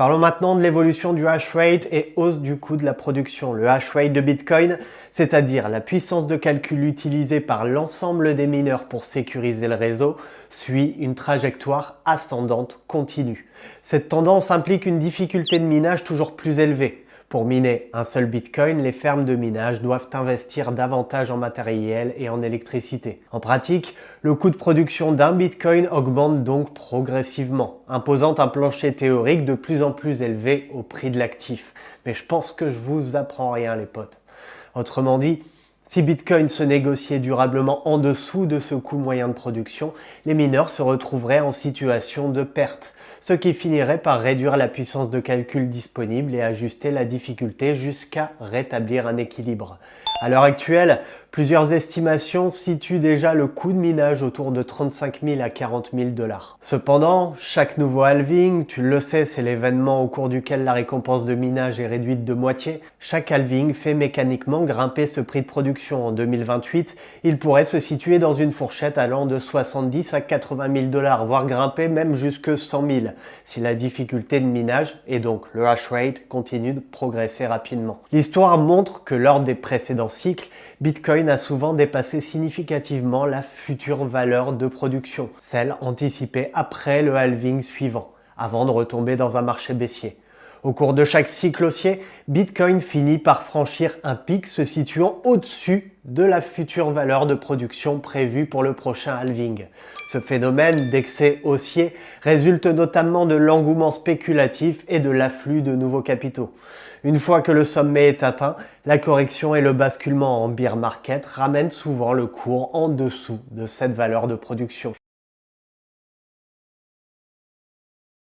Parlons maintenant de l'évolution du hash rate et hausse du coût de la production. Le hash rate de Bitcoin, c'est-à-dire la puissance de calcul utilisée par l'ensemble des mineurs pour sécuriser le réseau, suit une trajectoire ascendante continue. Cette tendance implique une difficulté de minage toujours plus élevée. Pour miner un seul Bitcoin, les fermes de minage doivent investir davantage en matériel et en électricité. En pratique, le coût de production d'un Bitcoin augmente donc progressivement, imposant un plancher théorique de plus en plus élevé au prix de l'actif. Mais je pense que je vous apprends rien les potes. Autrement dit, si Bitcoin se négociait durablement en dessous de ce coût moyen de production, les mineurs se retrouveraient en situation de perte, ce qui finirait par réduire la puissance de calcul disponible et ajuster la difficulté jusqu'à rétablir un équilibre. À l'heure actuelle, plusieurs estimations situent déjà le coût de minage autour de 35 000 à 40 000 $. Cependant, chaque nouveau halving, tu le sais, c'est l'événement au cours duquel la récompense de minage est réduite de moitié. Chaque halving fait mécaniquement grimper ce prix de production. En 2028, il pourrait se situer dans une fourchette allant de 70 à 80 000 $, voire grimper même jusque 100 000, si la difficulté de minage, et donc le hash rate, continue de progresser rapidement. L'histoire montre que lors des précédents cycles, Bitcoin a souvent dépassé significativement la future valeur de production, celle anticipée après le halving suivant, avant de retomber dans un marché baissier. Au cours de chaque cycle haussier, Bitcoin finit par franchir un pic se situant au-dessus de la future valeur de production prévue pour le prochain halving. Ce phénomène d'excès haussier résulte notamment de l'engouement spéculatif et de l'afflux de nouveaux capitaux. Une fois que le sommet est atteint, la correction et le basculement en bear market ramènent souvent le cours en dessous de cette valeur de production.